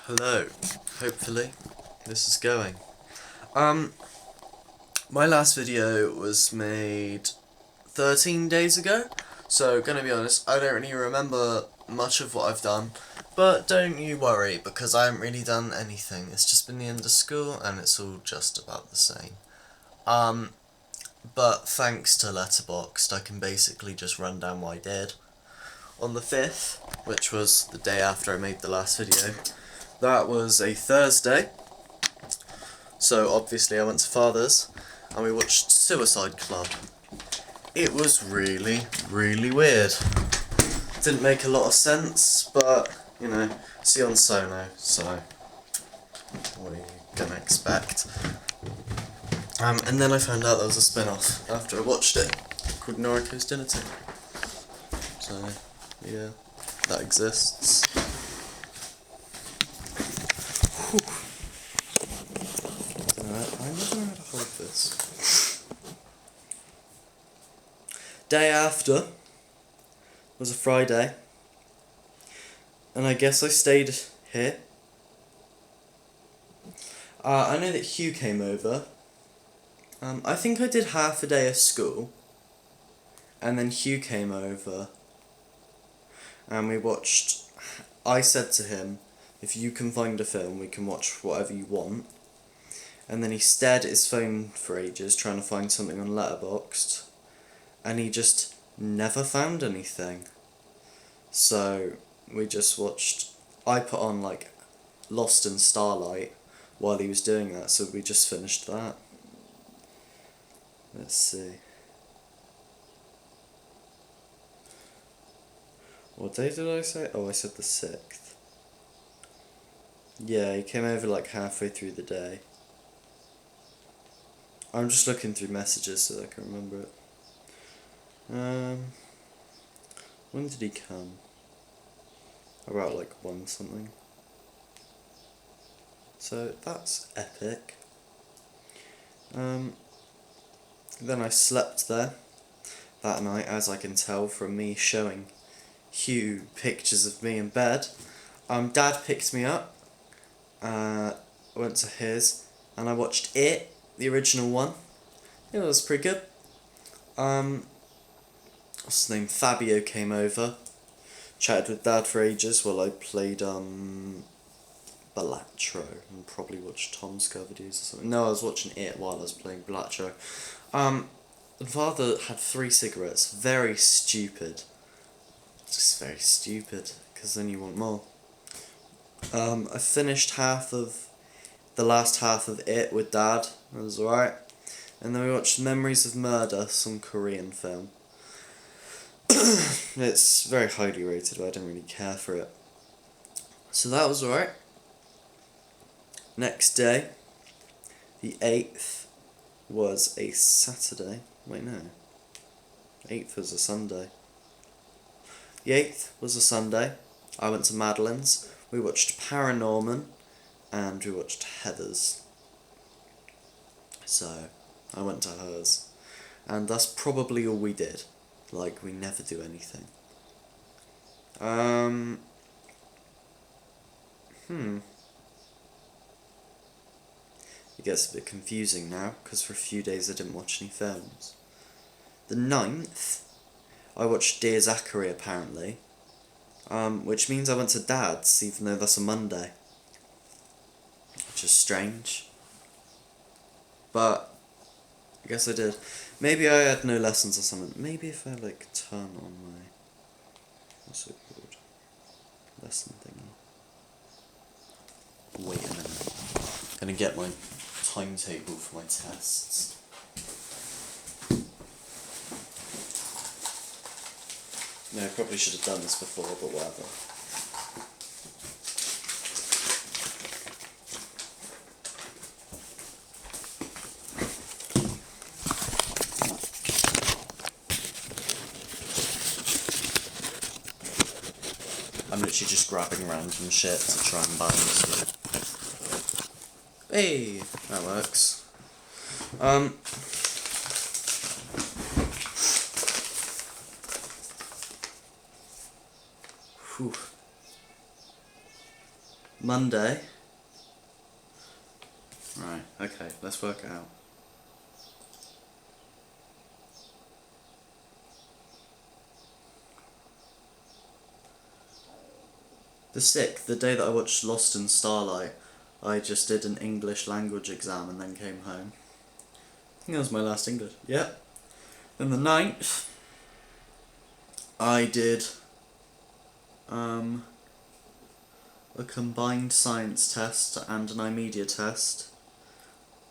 Hello. Hopefully, this is going. My last video was made 13 days ago, so gonna be honest, I don't really remember much of what I've done, but don't you worry, because I haven't really done anything. It's just been the end of school, and it's all just about the same. But thanks to Letterboxd, I can basically just run down what I did. On the 5th, which was the day after I made the last video, that was a Thursday, so obviously I went to Father's, and we watched Suicide Club. It was really, really weird. Didn't make a lot of sense, but, you know, it's on Sono, so what are you gonna expect? And then I found out there was a spin-off after I watched it, called Noriko's Dinner Table. So, yeah, that exists. Whew. I never know how to hold this. Day after was a Friday, and I guess I stayed here. I know that Hugh came over. I think I did half a day of school, and then Hugh came over, and we watched. I said to him, if you can find a film, we can watch whatever you want. And then he stared at his phone for ages, trying to find something on Letterboxd, and he just never found anything. So we just watched. I put on like Lost in Starlight while he was doing that, so we just finished that. Let's see. What day did I say? Oh, I said the 6th. Yeah, he came over like halfway through the day. I'm just looking through messages so I can remember it. When did he come? About like 1 something. So that's epic. Then I slept there that night, as I can tell from me showing Hugh pictures of me in bed. Dad picked me up, went to his, and I watched It, the original one. It was pretty good. What's his name? Fabio came over, chatted with Dad for ages while I played Balatro, and probably watched Tom's cover videos or something. No, I was watching It while I was playing Balatro. And Father had 3 cigarettes. Very stupid. Just very stupid, because then you want more. I finished the last half of It with Dad. It was alright. And then we watched Memories of Murder, some Korean film. It's very highly rated, but I don't really care for it. So that was alright. Next day, the 8th, was a Saturday. Wait, no. 8th was a Sunday. The 8th was a Sunday. I went to Madeline's. We watched Paranorman, and we watched Heathers. So, I went to hers. And that's probably all we did. Like, we never do anything. It gets a bit confusing now, because for a few days I didn't watch any films. The 9th, I watched Dear Zachary, apparently. Which means I went to Dad's, even though that's a Monday. Which is strange. But, I guess I did. Maybe I had no lessons or something. Maybe if I, like, turn on my... what's it called? Lesson thingy. Wait a minute. I'm gonna get my timetable for my tests. No, I probably should have done this before, but whatever. I'm literally just grabbing random shit to try and balance it. Hey, that works. Whew. Monday. Right, okay, let's work it out. The 6th, the day that I watched Lost in Starlight, I just did an English language exam and then came home. I think that was my last English. Yeah. Then the 9th, I did a combined science test and an iMedia test.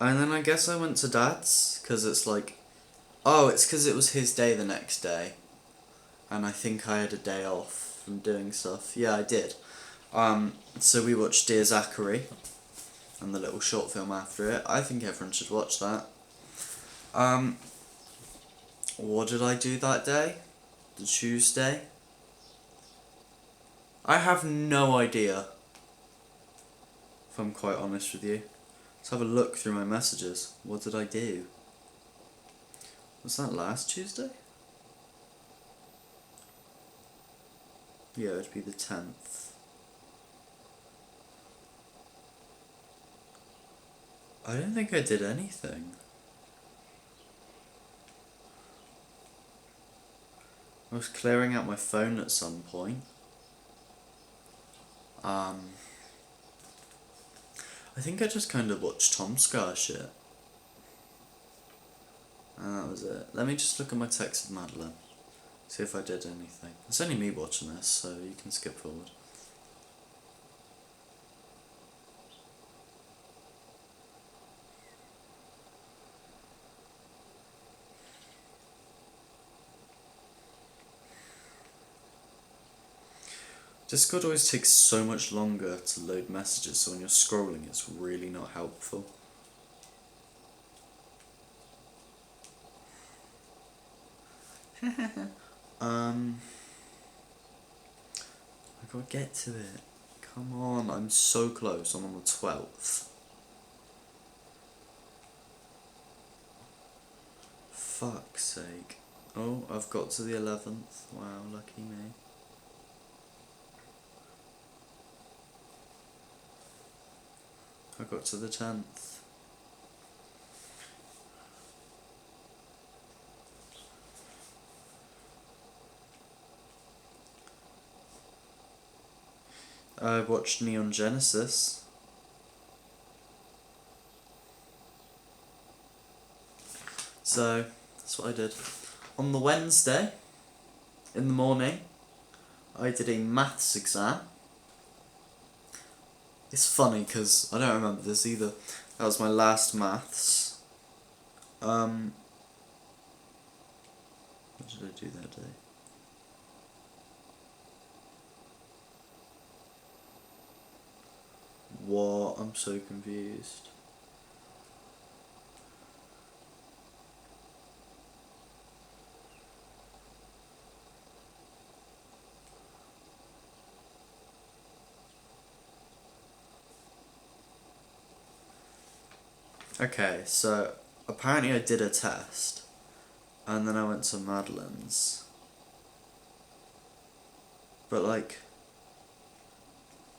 And then I guess I went to Dad's, because it's like, oh, it's because it was his day the next day. And I think I had a day off from doing stuff. Yeah, I did. So we watched Dear Zachary, and the little short film after it. I think everyone should watch that. What did I do that day? The Tuesday? I have no idea, if I'm quite honest with you. Let's have a look through my messages. What did I do? Was that last Tuesday? Yeah, it'd be the 10th. I don't think I did anything. I was clearing out my phone at some point. I think I just kind of watched Tom Scar shit. And that was it. Let me just look at my text with Madeline. See if I did anything. It's only me watching this, so you can skip forward. Discord always takes so much longer to load messages, so when you're scrolling it's really not helpful. I gotta get to it. Come on, I'm so close. I'm on the 12th. Fuck's sake. Oh, I've got to the 11th. Wow, lucky me. I got to the 10th. I watched Neon Genesis. So, that's what I did. On the Wednesday, in the morning, I did a maths exam. It's funny because I don't remember this either. That was my last maths. What did I do that day? What? I'm so confused. Okay, so apparently I did a test, and then I went to Madeline's. But like,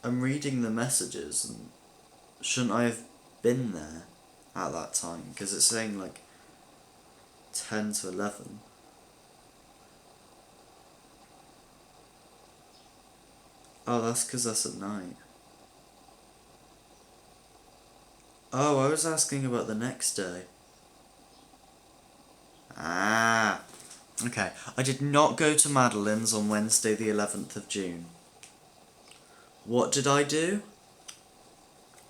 I'm reading the messages, and shouldn't I have been there at that time? Because it's saying like 10 to 11. Oh, that's because that's at night. Oh, I was asking about the next day. Ah, okay. I did not go to Madeline's on Wednesday the 11th of June. What did I do?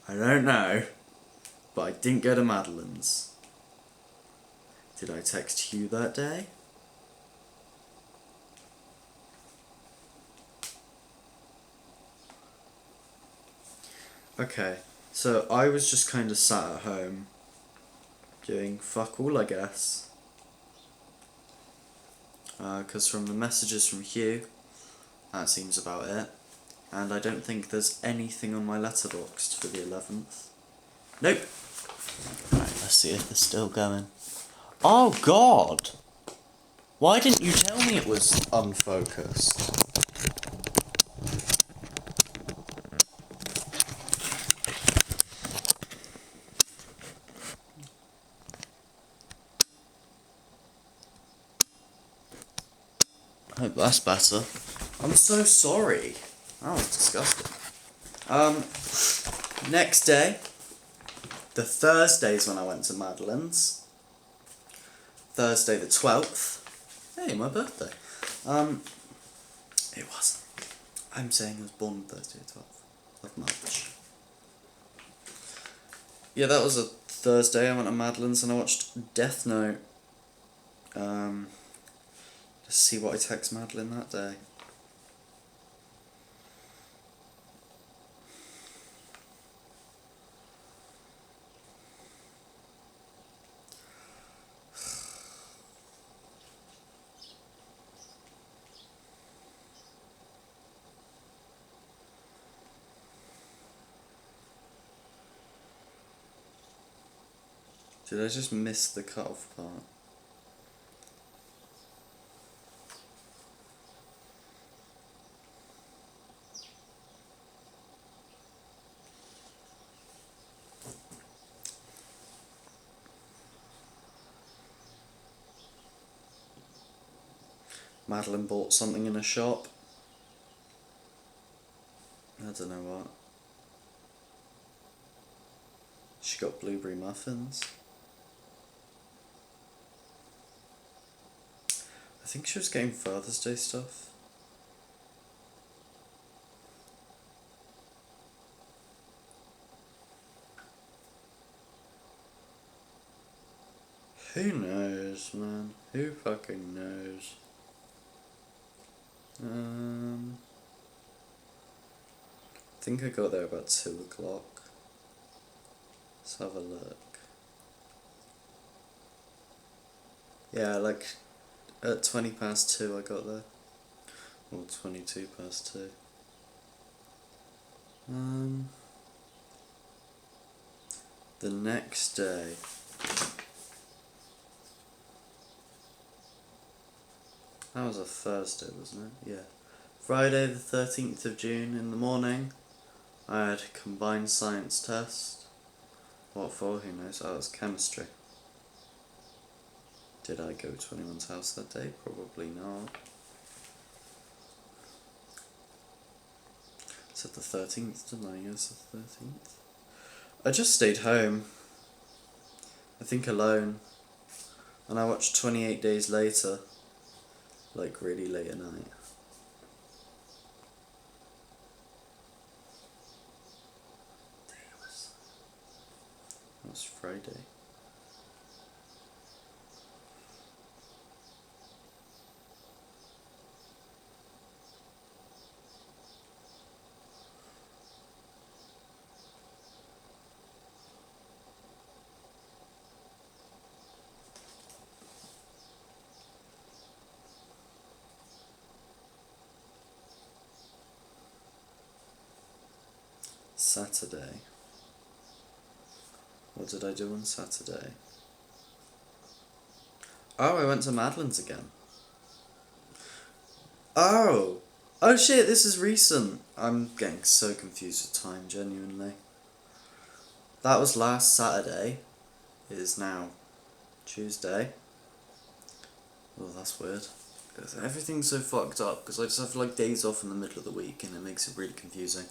I don't know, but I didn't go to Madeline's. Did I text Hugh that day? Okay. So I was just kind of sat at home doing fuck all, I guess. Because from the messages from Hugh, that seems about it. And I don't think there's anything on my letterboxd for the 11th. Nope. Right, let's see if they're still going. Oh God! Why didn't you tell me it was unfocused? Hope that's better. I'm so sorry. That was disgusting. Next day, the Thursdays when I went to Madeline's. Thursday the 12th. Hey, my birthday. It wasn't. I'm saying I was born Thursday the 12th of March. Yeah, that was a Thursday. I went to Madeline's and I watched Death Note. Just see what I text Madeline that day. Did I just miss the cut-off part? Madeline bought something in a shop. I don't know what. She got blueberry muffins. I think she was getting Father's Day stuff. Who knows, man? Who fucking knows? I think I got there about 2 o'clock. Let's have a look. Yeah, like at 20 past 2 I got there. Or 22 past 2. The next day. That was a Thursday, wasn't it? Yeah. Friday the 13th of June in the morning, I had a combined science test. What for? Who knows? Oh, it was chemistry. Did I go to anyone's house that day? Probably not. Is it the 13th? Didn't I? Yes, the 13th. I just stayed home. I think alone. And I watched 28 Days Later. Like really late at night. That was Friday. Saturday. What did I do on Saturday? Oh, I went to Madeline's again. Oh! Oh shit, this is recent. I'm getting so confused with time, genuinely. That was last Saturday. It is now Tuesday. Oh, that's weird. Everything's so fucked up, because I just have like days off in the middle of the week and it makes it really confusing.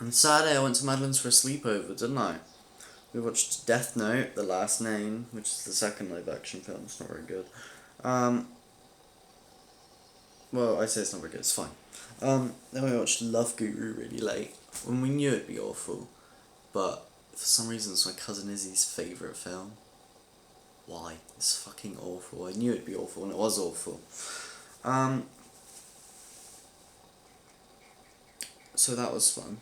On Saturday I went to Madeline's for a sleepover, didn't I? We watched Death Note, The Last Name, which is the second live action film. It's not very good. Well, I say it's not very good, it's fine. Then we watched Love Guru really late, when we knew it'd be awful, but for some reason it's my cousin Izzy's favourite film. Why? It's fucking awful. I knew it'd be awful, and it was awful. So that was fun.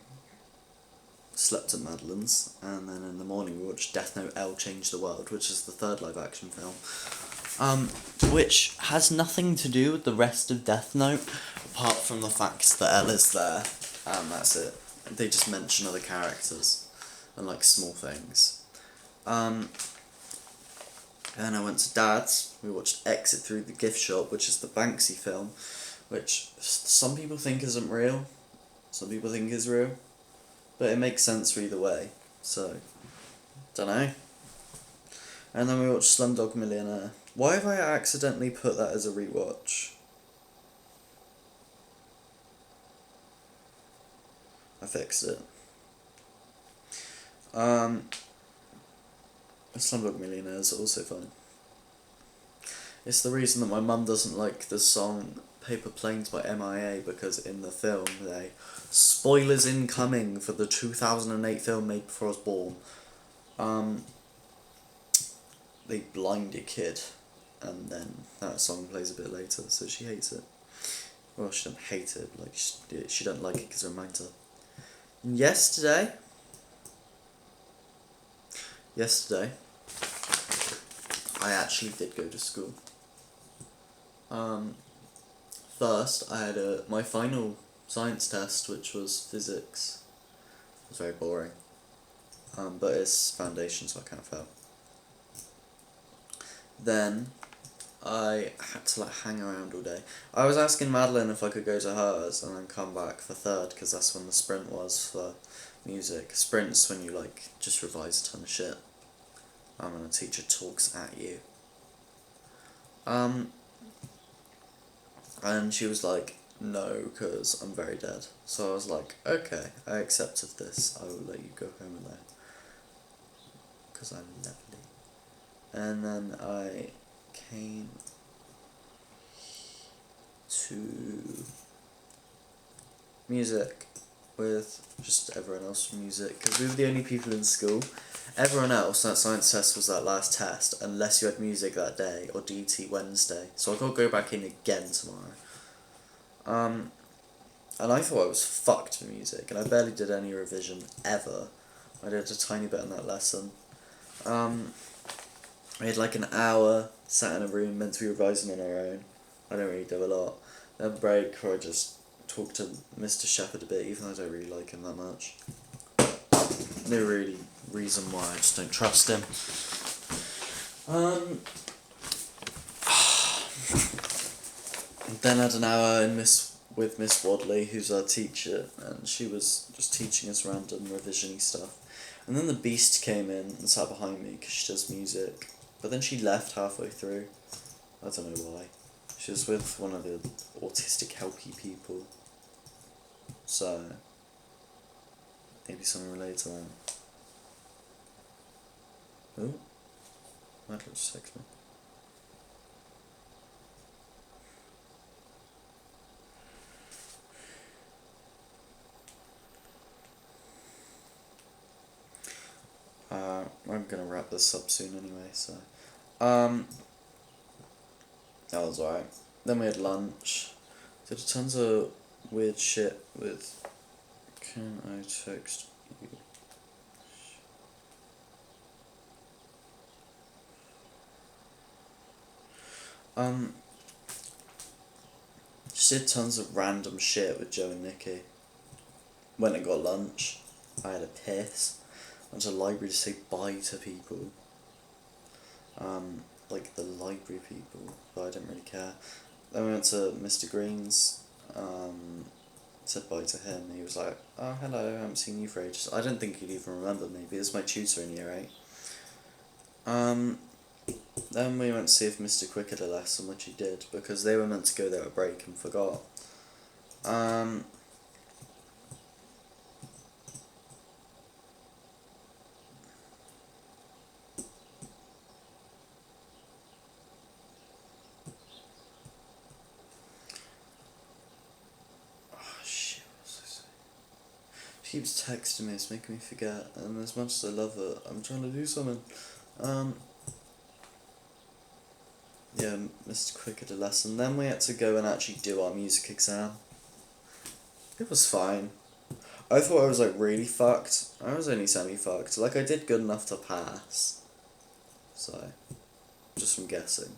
Slept at Madeline's, and then in the morning we watched Death Note L Change the World, which is the third live action film. Which has nothing to do with the rest of Death Note, apart from the fact that L is there, and that's it. They just mention other characters, and like small things. And then I went to Dad's, we watched Exit Through the Gift Shop, which is the Banksy film, which some people think isn't real, some people think is real. But it makes sense for either way, so, dunno. And then we watched Slumdog Millionaire, Why have I accidentally put that as a rewatch? I fixed it. Slumdog Millionaire is also fun. It's the reason that my mum doesn't like the song Paper Planes by MIA, because in the film they spoilers incoming for the 2008 film Made Before I Was Born. They blind a kid, and then that song plays a bit later, so she hates it. Well, she don't hate it, like she don't like it because it reminds her. And yesterday, I actually did go to school. First, I had my final science test, which was physics. It was very boring. But it's foundation, so I kind of failed. Then, I had to hang around all day. I was asking Madeline if I could go to hers and then come back for third, because that's when the sprint was for music. Sprint's when you just revise a ton of shit. And a teacher talks at you. And she was like, no, because I'm very dead. So I was like, okay, I accepted this. I will let you go home alone. Because I'm lovely. And then I came to music with just everyone else from music, because we were the only people in school. Everyone else, that science test was that last test, unless you had music that day, or DT Wednesday. So I got to go back in again tomorrow. And I thought I was fucked for music, and I barely did any revision, ever. I did a tiny bit in that lesson. We had an hour, sat in a room, meant to be revising on our own. I don't really do a lot. Then break, where I just talk to Mr. Shepherd a bit, even though I don't really like him that much. No really reason why, I just don't trust him. Then I had an hour with Miss Wadley, who's our teacher, and she was just teaching us random revision-y stuff. And then the Beast came in and sat behind me, because she does music. But then she left halfway through. I don't know why. She was with one of the autistic helpy people. So, maybe something related to that. Oh, Madeline just texted me. I'm gonna wrap this up soon anyway, so. That was alright. Then we had lunch. Did tons of weird shit with. Can I text you? Just did tons of random shit with Joe and Nikki. Went and got lunch. I had a piss. Went to the library to say bye to people. The library people, but I didn't really care. Then we went to Mr. Green's, said bye to him. He was like, oh, hello, I haven't seen you for ages. I didn't think he'd even remember me, but he was my tutor in year 8. Then we went to see if Mr. Quick had a lesson, which he did, because they were meant to go there at break and forgot. She keeps texting me, it's making me forget, and as much as I love her, I'm trying to do something. Yeah, Mr. Quick had a lesson. Then we had to go and actually do our music exam. It was fine. I thought I was really fucked. I was only semi-fucked. I did good enough to pass. So, just from guessing.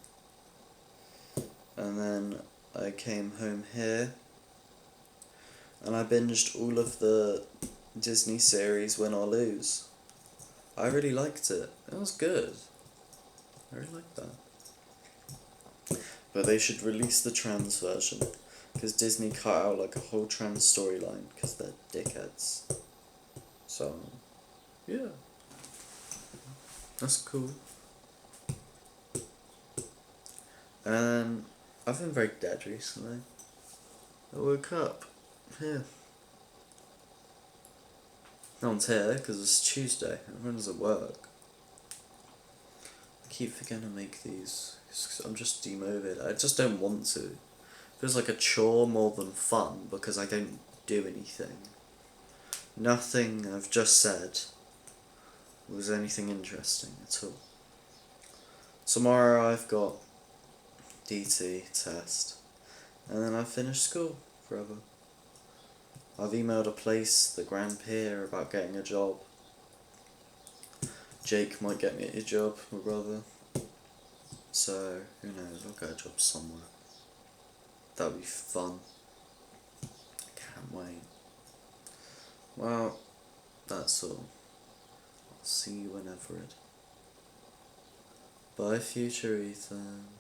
And then I came home here. And I binged all of the Disney series Win or Lose. I really liked it. It was good. I really liked that. But they should release the trans version, because Disney cut out a whole trans storyline because they're dickheads. So, yeah. That's cool. And I've been very dead recently. I woke up here. No one's here because it's Tuesday. Everyone's at work. I keep forgetting to make these. 'Cause I'm just demotivated. I just don't want to. It feels like a chore more than fun because I don't do anything. Nothing I've just said was anything interesting at all. Tomorrow I've got DT test, and then I've finished school forever. I've emailed a place, the Grand Pier, about getting a job. Jake might get me a job, my brother. So, who knows, I'll get a job somewhere. That'll be fun. I can't wait. Well, that's all. I'll see you whenever it. Bye, future Ethan.